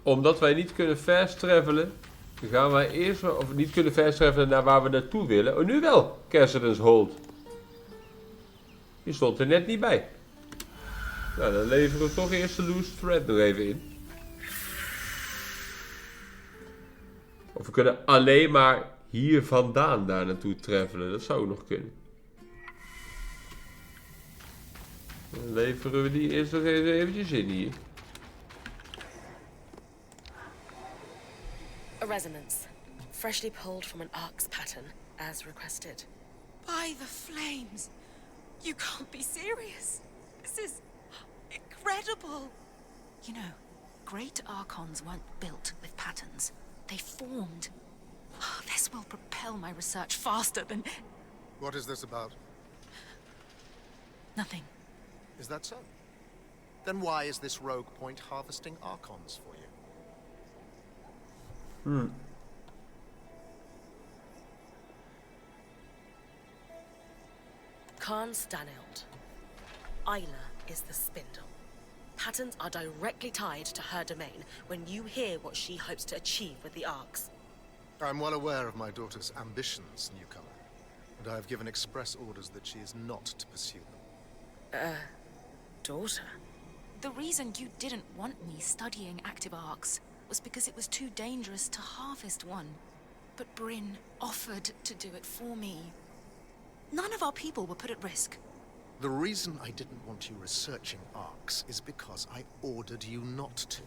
omdat wij niet kunnen fast travelen, gaan wij eerst, of niet kunnen fast travelen naar waar we naartoe willen. Oh, nu wel, Cassidy's Hold. Die stond er net niet bij. Nou, dan leveren we toch eerst de loose thread nog even in. Of we kunnen alleen maar hier vandaan daar naartoe travelen. Dat zou nog kunnen. Dan leveren we die eerst nog eventjes in hier. A resonance. Freshly pulled from an ark's pattern, as requested. By the flames! You can't be serious. This is incredible. You know, great archons weren't built with patterns. They formed. This will propel my research faster than... What is this about? Nothing. Is that so? Then why is this rogue point harvesting archons for you? Khan Stanild. Isla is the spindle. Patterns are directly tied to her domain when you hear what she hopes to achieve with the arcs. I'm well aware of my daughter's ambitions, newcomer, and I have given express orders that she is not to pursue them. Daughter? The reason you didn't want me studying active arcs was because it was too dangerous to harvest one. But Bryn offered to do it for me. None of our people were put at risk. The reason I didn't want you researching arcs is because I ordered you not to.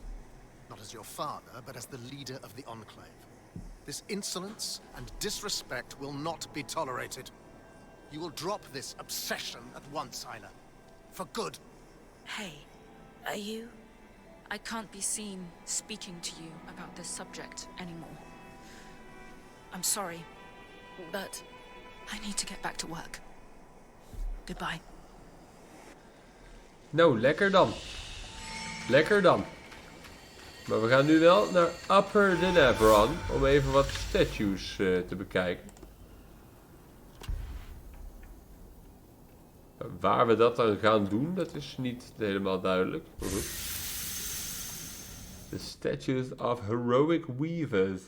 Not as your father, but as the leader of the Enclave. This insolence and disrespect will not be tolerated. You will drop this obsession at once, Isla. For good. Hey, are you... I can't be seen speaking to you about this subject anymore. I'm sorry. But... I need to get back to work. Goodbye. Nou, lekker dan. Lekker dan. Maar we gaan nu wel naar Upper the Neveron om even wat statues te bekijken. Waar we dat dan gaan doen, dat is niet helemaal duidelijk. Maar goed. The statues of heroic weavers.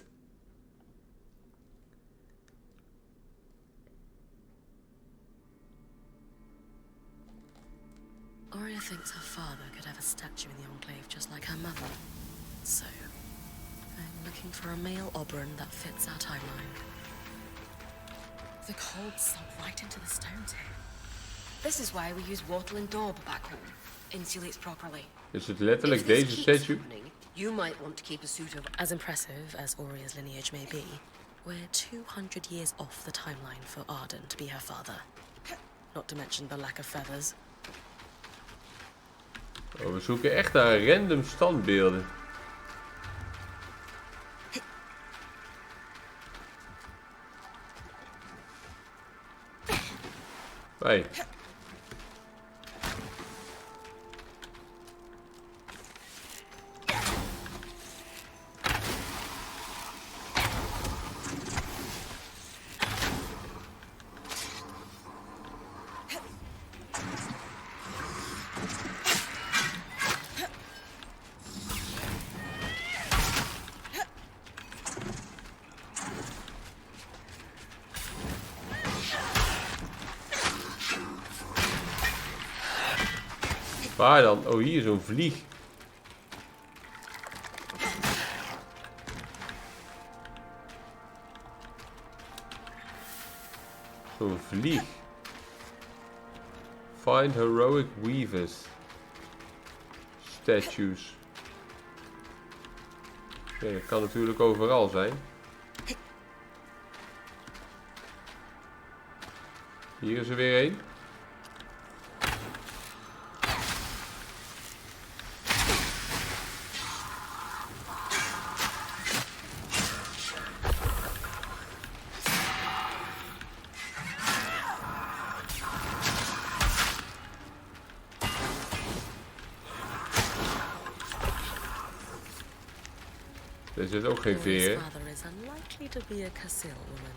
Oria thinks her father could have a statue in the Enclave just like her mother. So, I'm looking for a male Oberon that fits our timeline. The cold sunk right into the stones here. This is why we use wattle and daub back home. Insulates properly. Is het letterlijk deze statue? You might want to keep a suit of... As impressive as Oria's lineage may be, we're 200 years off the timeline for Arden to be her father. Not to mention the lack of feathers. Oh, we zoeken echt naar random standbeelden. Hey. Waar dan? Oh, hier zo'n vlieg. Zo'n vlieg. Find heroic weavers. Statues. Ja, dat kan natuurlijk overal zijn. Hier is er weer een. Er zit ook geen veer. Oria's father is unlikely to be a Casil woman.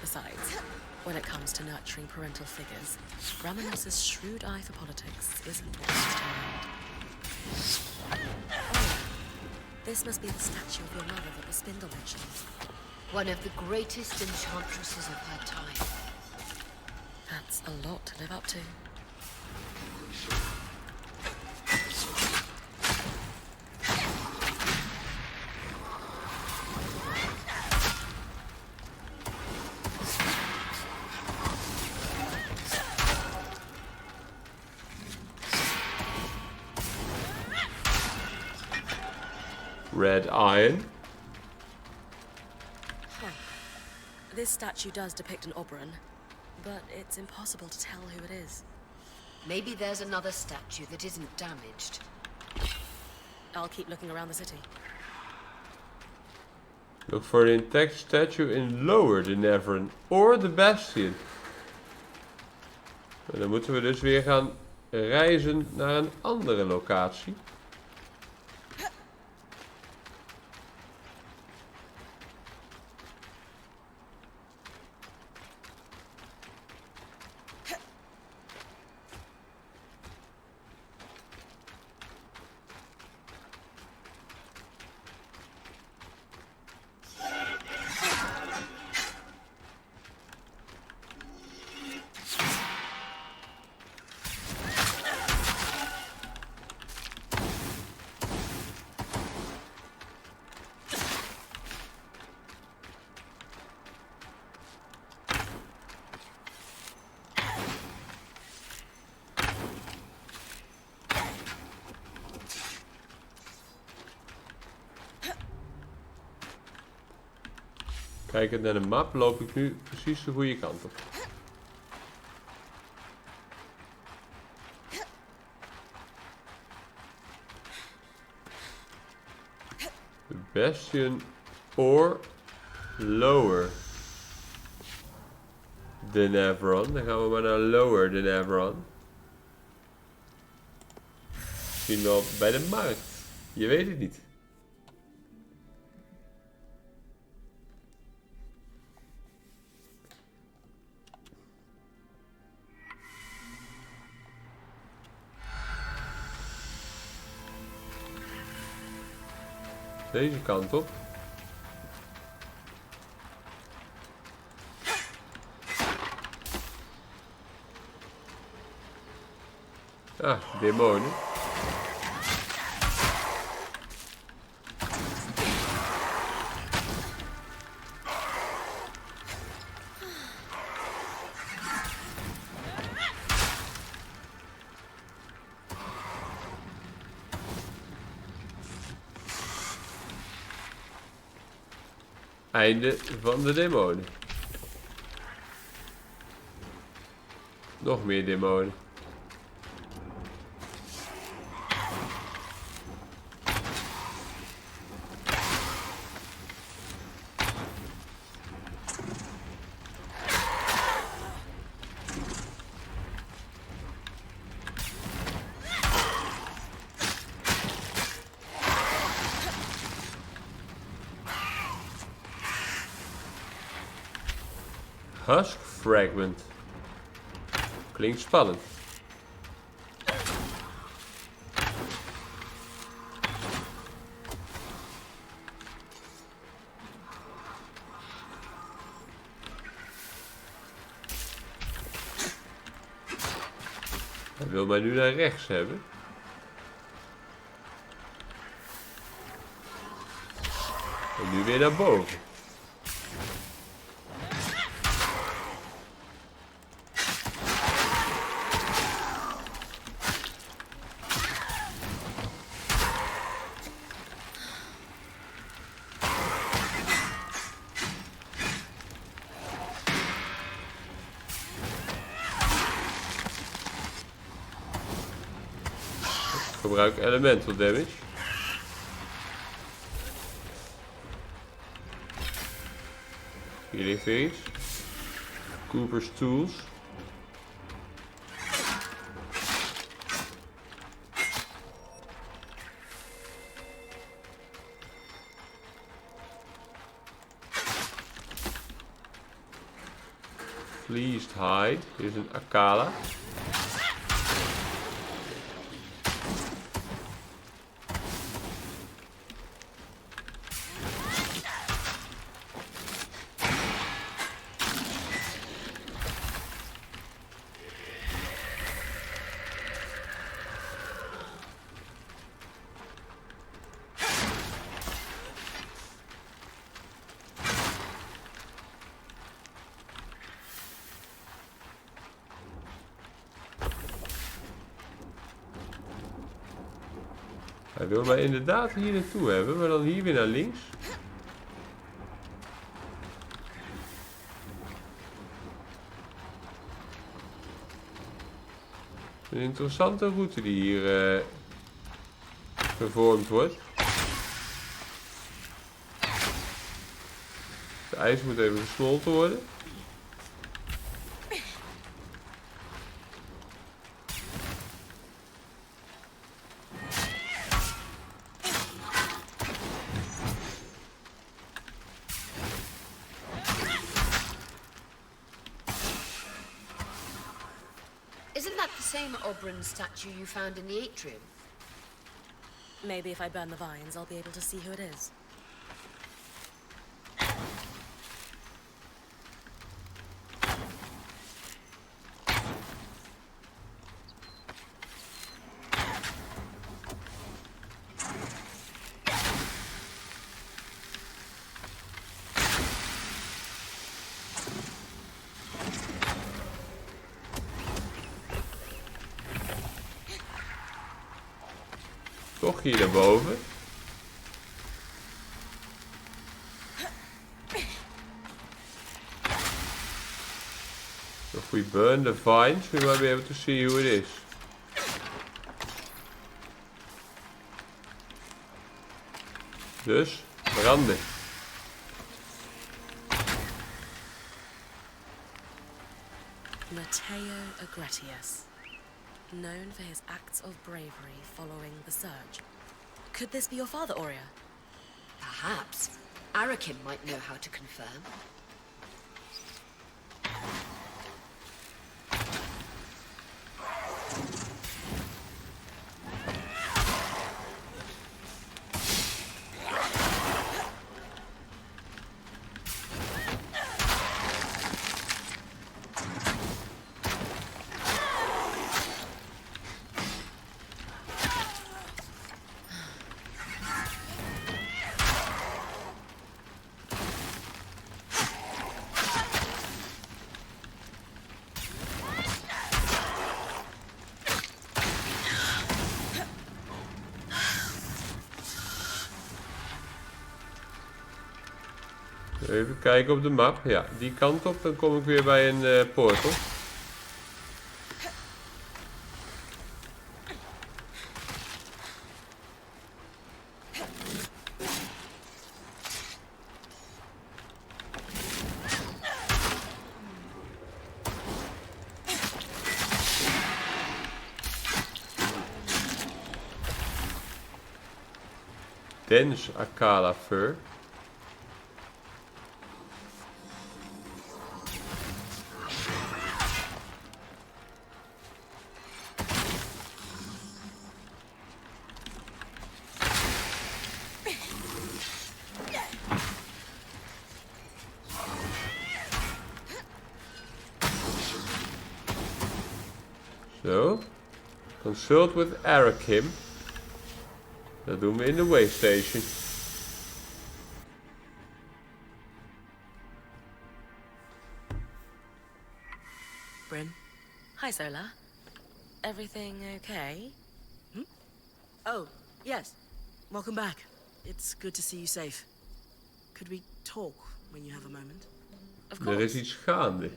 Besides, when it comes to nurturing parental figures, Ramanos's shrewd eye for politics isn't what comes to mind. Oh, This must be the statue of your mother that the spindle mentioned. One of the greatest enchantresses of her time. That's a lot to live up to. Red iron. This statue does depict an Oberon, but it's impossible to tell who it is. Maybe there's another statue that isn't damaged. I'll keep looking around the city. Look for an intact statue in Lower the Nevern or the Bastion. En dan moeten we dus weer gaan reizen naar een andere locatie. Kijkend naar de map loop ik nu precies de goede kant op. The Bastion or Lower the Nevron. Dan gaan we maar naar Lower the Nevron. Misschien wel bij de markt. Je weet het niet. Deze kant op. Ah, demonen. Einde van de demonen. Nog meer demonen. Husk fragment. Klinkt spannend. Hij wil mij nu naar rechts hebben. En nu weer naar boven. Gebruik elemental damage. Hier ligt weer iets. Cooper's tools. Fleeced hide. Dit is een Akala. Hij wil mij inderdaad hier naartoe hebben, maar dan hier weer naar links. Een interessante route die hier gevormd wordt. De ijs moet even gesmolten worden. Isn't that the same Oberon statue you found in the atrium? Maybe if I burn the vines, I'll be able to see who it is. Toch hier naar boven. If we burn the vines, we might be able to see who it is. Dus, branden. Matteo Agretius, known for his acts of bravery following the surge. Could this be your father, Oria? Perhaps. Arakim might know how to confirm. Even kijken op de map. Ja, die kant op. Dan kom ik weer bij een portal. Dense Akala fur. Zo. Consult with Arakim. Dat doen we in de waystation. Bryn? Hi, Zola. Everything okay? Oh, yes. Welcome back. It's good to see you safe. Could we talk when you have a moment? Of course. Er is iets gaande.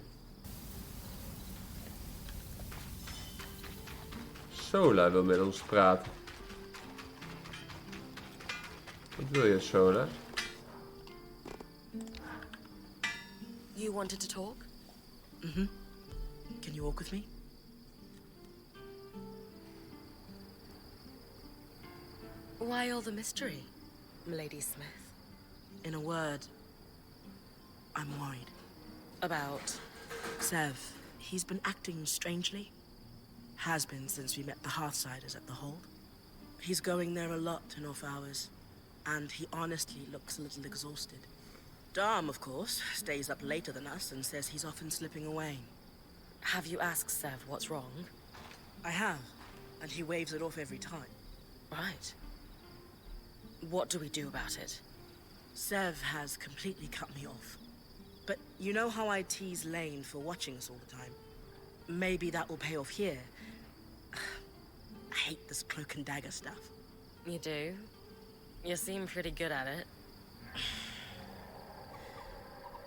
Zola wil met ons praten. Wat wil je, Zola? You wanted to talk? Can you walk with me? Why all the mystery, Milady Smith? In a word, I'm worried. About? Sev, he's been acting strangely. Has been since we met the Hearthsiders at the hold. He's going there a lot in off hours, and he honestly looks a little exhausted. Dom, of course, stays up later than us and says he's often slipping away. Have you asked Sev what's wrong? I have, and he waves it off every time. Right. What do we do about it? Sev has completely cut me off. But you know how I tease Lane for watching us all the time? Maybe that will pay off here. I hate this cloak and dagger stuff. You do? You seem pretty good at it.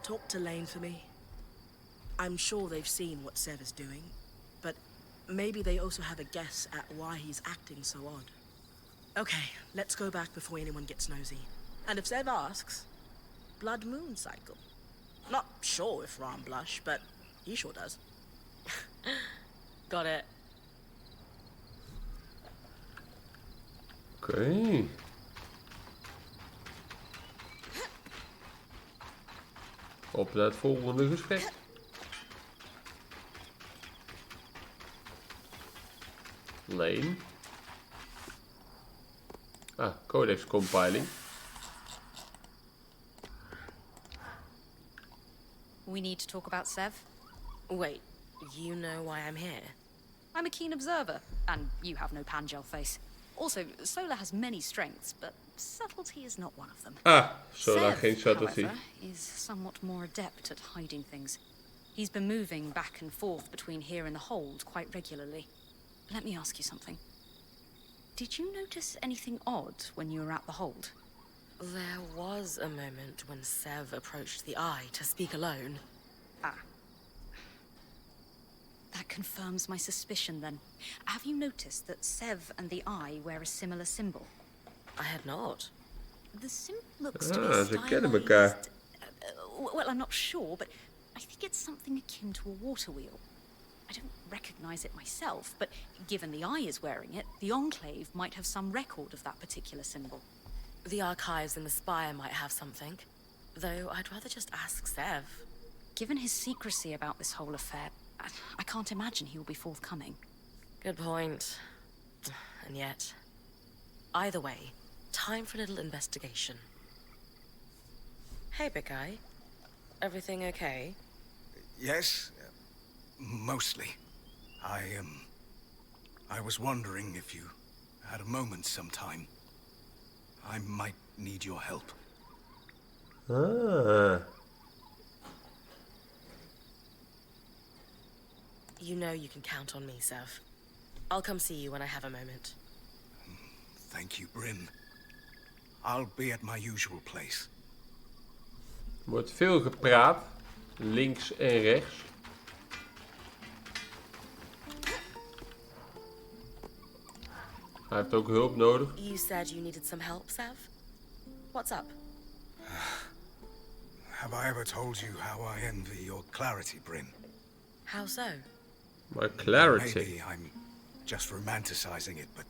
Talk to Lane for me. I'm sure they've seen what Sev is doing, but maybe they also have a guess at why he's acting so odd. Okay, let's go back before anyone gets nosy. And if Sev asks, blood moon cycle. Not sure if Ram blush, but he sure does. Got it. Oké. Op naar het volgende gesprek. Lane. Ah, codex compiling. We need to talk about Sev. Wait, you know why I'm here? I'm a keen observer, and you have no Pangel face. Also, Solar has many strengths, but subtlety is not one of them. Ah, Solar Sev, geen subtlety. however, is somewhat more adept at hiding things. He's been moving back and forth between here and the hold quite regularly. Let me ask you something. Did you notice anything odd when you were at the hold? There was a moment when Sev approached the Eye to speak alone. Ah. That confirms my suspicion, then. Have you noticed that Sev and the Eye wear a similar symbol? I had not. The symbol looks to be Ze kennen elkaar. stylized... well, I'm not sure, but I think it's something akin to a water wheel. I don't recognize it myself, but given the Eye is wearing it, the Enclave might have some record of that particular symbol. The archives in the Spire might have something. Though I'd rather just ask Sev. Given his secrecy about this whole affair, I can't imagine he will be forthcoming. Good point. And yet... Either way, time for a little investigation. Hey, Big Eye. Everything okay? Yes, mostly. I was wondering if you had a moment sometime. I might need your help. Ah. You know you can count on me, Sev. I'll come see you when I have a moment. Thank you, Bryn. I'll be at my usual place. Wordt veel gepraat. Links en rechts. Hij heeft ook hulp nodig. You said you needed some help, Sev? What's up? Have I ever told you how I envy your clarity, Bryn? How so? My clarity. Maybe I'm just romanticizing it, but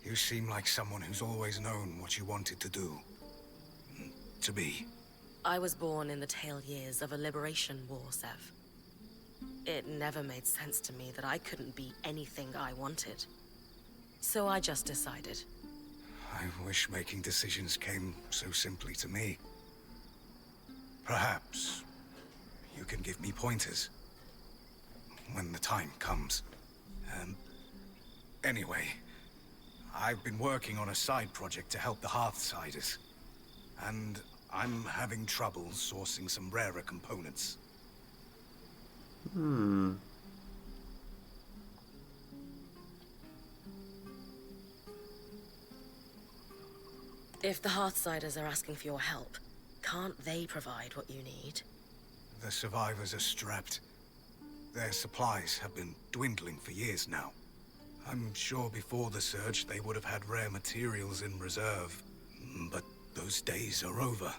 you seem like someone who's always known what you wanted to do. To be. I was born in the tail years of a liberation war, Sev. It never made sense to me that I couldn't be anything I wanted. So I just decided. I wish making decisions came so simply to me. Perhaps you can give me pointers when the time comes. Anyway, I've been working on a side project to help the Hearthsiders, and I'm having trouble sourcing some rarer components. If the Hearthsiders are asking for your help, can't they provide what you need? The survivors are strapped. Their supplies have been dwindling for years now. I'm sure before the surge they would have had rare materials in reserve, but those days are over.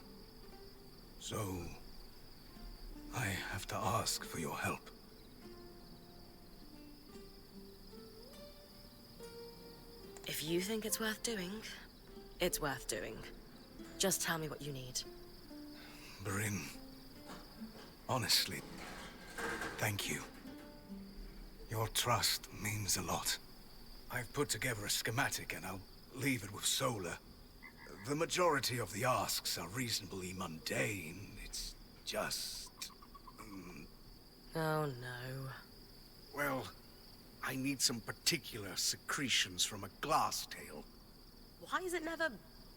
So, I have to ask for your help. If you think it's worth doing, it's worth doing. Just tell me what you need. Bryn, honestly, thank you. Your trust means a lot. I've put together a schematic and I'll leave it with Solar. The majority of the asks are reasonably mundane. It's just... Oh no. well, I need some particular secretions from a glass tail. Why is it never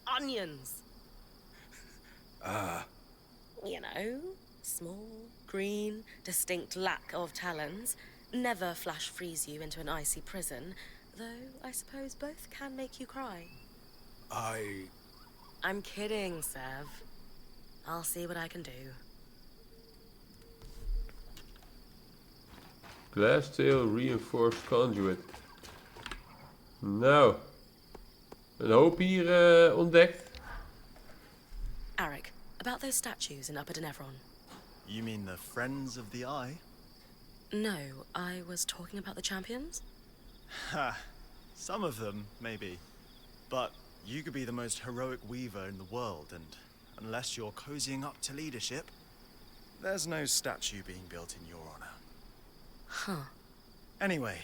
onions? You know, small, green, distinct lack of talons, never flash freeze you into an icy prison, Though I suppose both can make you cry. I... I'm kidding, Sev. I'll see what I can do. Glasstail reinforced conduit. Nou, een hoop hier ontdekt. Arik, about those statues in Upper Denevron. You mean the Friends of the Eye? No, I was talking about the champions. Ha! Some of them, maybe. But you could be the most heroic weaver in the world, and unless you're cozying up to leadership, there's no statue being built in your honor. Huh. Anyway,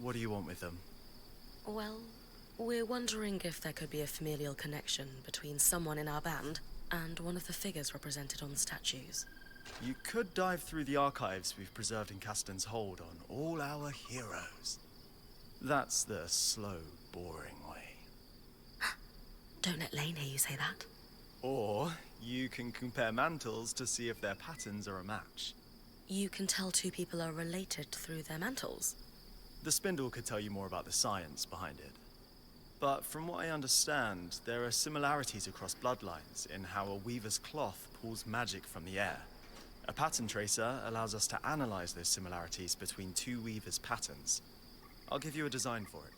what do you want with them? Well, we're wondering if there could be a familial connection between someone in our band and one of the figures represented on the statues. You could dive through the archives we've preserved in Caston's Hold on all our heroes. That's the slow, boring way. Don't let Lane hear you say that. Or you can compare mantles to see if their patterns are a match. You can tell two people are related through their mantles. The spindle could tell you more about the science behind it. But from what I understand, there are similarities across bloodlines in how a weaver's cloth pulls magic from the air. A pattern tracer allows us to analyze those similarities between two weavers' patterns. I'll give you a design for it.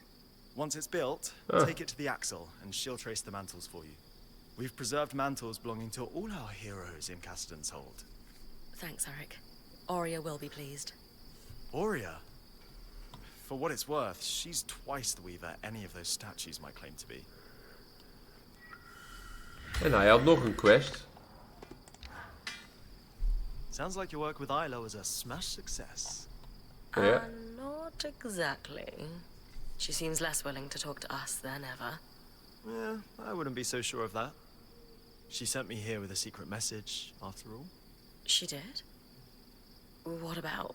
Once it's built, take it to the Axle and she'll trace the mantles for you. We've preserved mantles belonging to all our heroes in Caston's Hold. Thanks, Arik. Oria will be pleased. Oria? For what it's worth, she's twice the weaver any of those statues might claim to be. En hij had nog een quest. Sounds like your work with Isla was a smash success. Yeah. Not exactly. She seems less willing to talk to us than ever. Yeah, I wouldn't be so sure of that. She sent me here with a secret message, after all. She did? What about?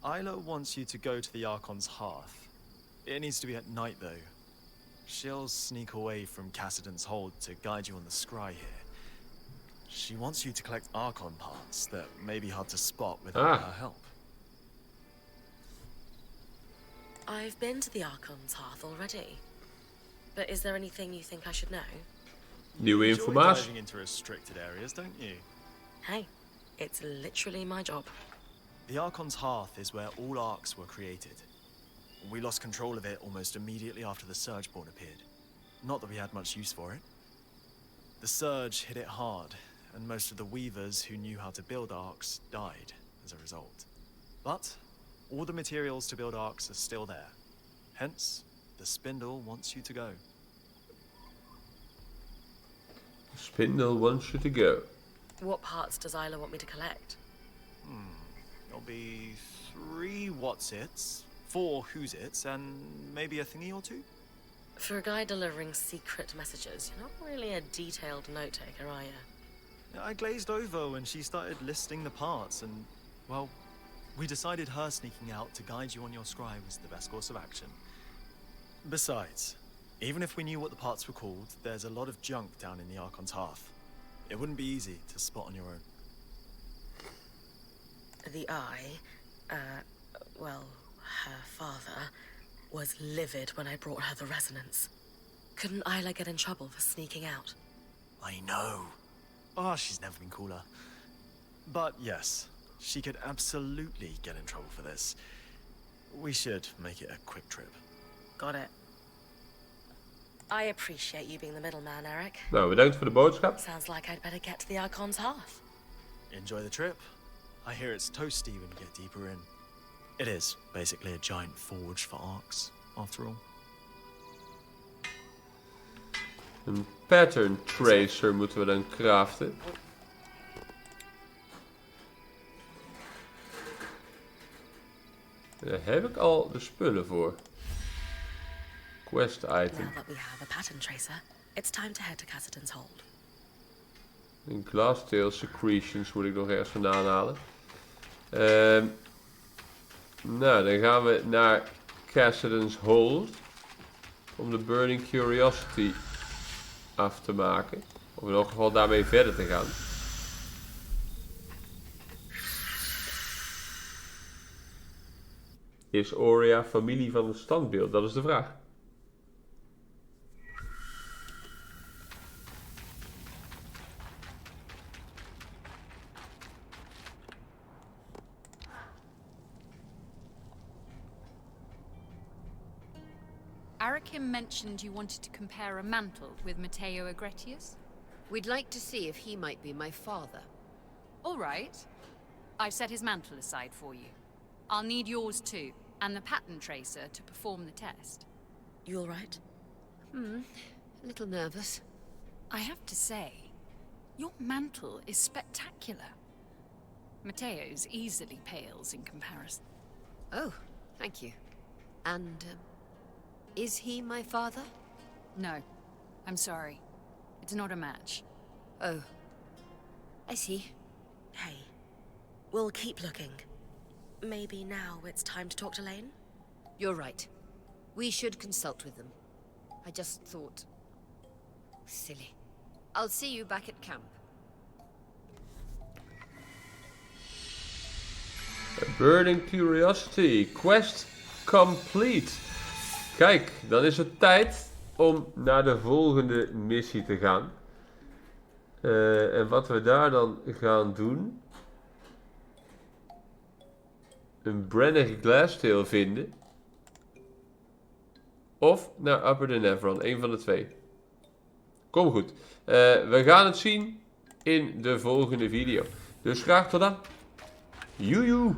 Isla wants you to go to the Archon's hearth. It needs to be at night, though. She'll sneak away from Cassidon's Hold to guide you on the scry here. She wants you to collect Archon parts that may be hard to spot without her help. I've been to the Archon's hearth already. But is there anything you think I should know? Nieuwe Enjoy informatie. diving into restricted areas, don't you? Hey, it's literally my job. The Archon's hearth is where all arcs were created. We lost control of it almost immediately after the Surgeborn appeared. Not that we had much use for it. The Surge hit it hard, and most of the weavers who knew how to build arcs died as a result. But all the materials to build arcs are still there. Hence, the Spindle wants you to go. Spindle wants you to go. What parts does Isla want me to collect? There'll be 3 what's-its, 4 who's-its, and maybe a thingy or 2? For a guy delivering secret messages, you're not really a detailed note-taker, are you? I glazed over when she started listing the parts, and, well, we decided her sneaking out to guide you on your scry was the best course of action. Besides, even if we knew what the parts were called, there's a lot of junk down in the Archon's hearth. It wouldn't be easy to spot on your own. The Eye, well, her father, was livid when I brought her the resonance. Couldn't Isla get in trouble for sneaking out? I know. Oh, she's never been cooler. But yes, she could absolutely get in trouble for this. We should make it a quick trip. Got it. I appreciate you being the middleman, Eric. Nou, bedankt voor de boodschap. Sounds like I'd better get to the Archon's hearth. Enjoy the trip. I hear it's toasty when you get deeper in. It is basically a giant forge for arcs, after all. Een pattern tracer moeten we dan craften. Daar heb ik al de spullen voor. Quest item. Now that we have a pattern tracer, it's time to head to Cassidon's Hold. En Glasstail secretions moet ik nog ergens vandaan halen. Nou, dan gaan we naar Cassidon's Hold. Om de Burning Curiosity af te maken. Of in elk geval daarmee verder te gaan. Is Oria familie van het standbeeld? Dat is de vraag. Arakim mentioned you wanted to compare a mantle with Matteo Agretius? We'd like to see if he might be my father. All right. I've set his mantle aside for you. I'll need yours too, and the pattern tracer to perform the test. You all right? A little nervous. I have to say, your mantle is spectacular. Matteo's easily pales in comparison. Oh, thank you. And, is he my father? No, I'm sorry. It's not a match. Oh, I see. Hey, we'll keep looking. Maybe now it's time to talk to Lane? You're right. We should consult with them. I just thought... Silly. I'll see you back at camp. A burning curiosity. Quest complete. Kijk, dan is het tijd om naar de volgende missie te gaan. En wat we daar dan gaan doen... Een Brenner Glasstail vinden. Of naar Upper the Neveron. Een van de twee. Kom goed. We gaan het zien in de volgende video. Dus graag tot dan. Joejoe.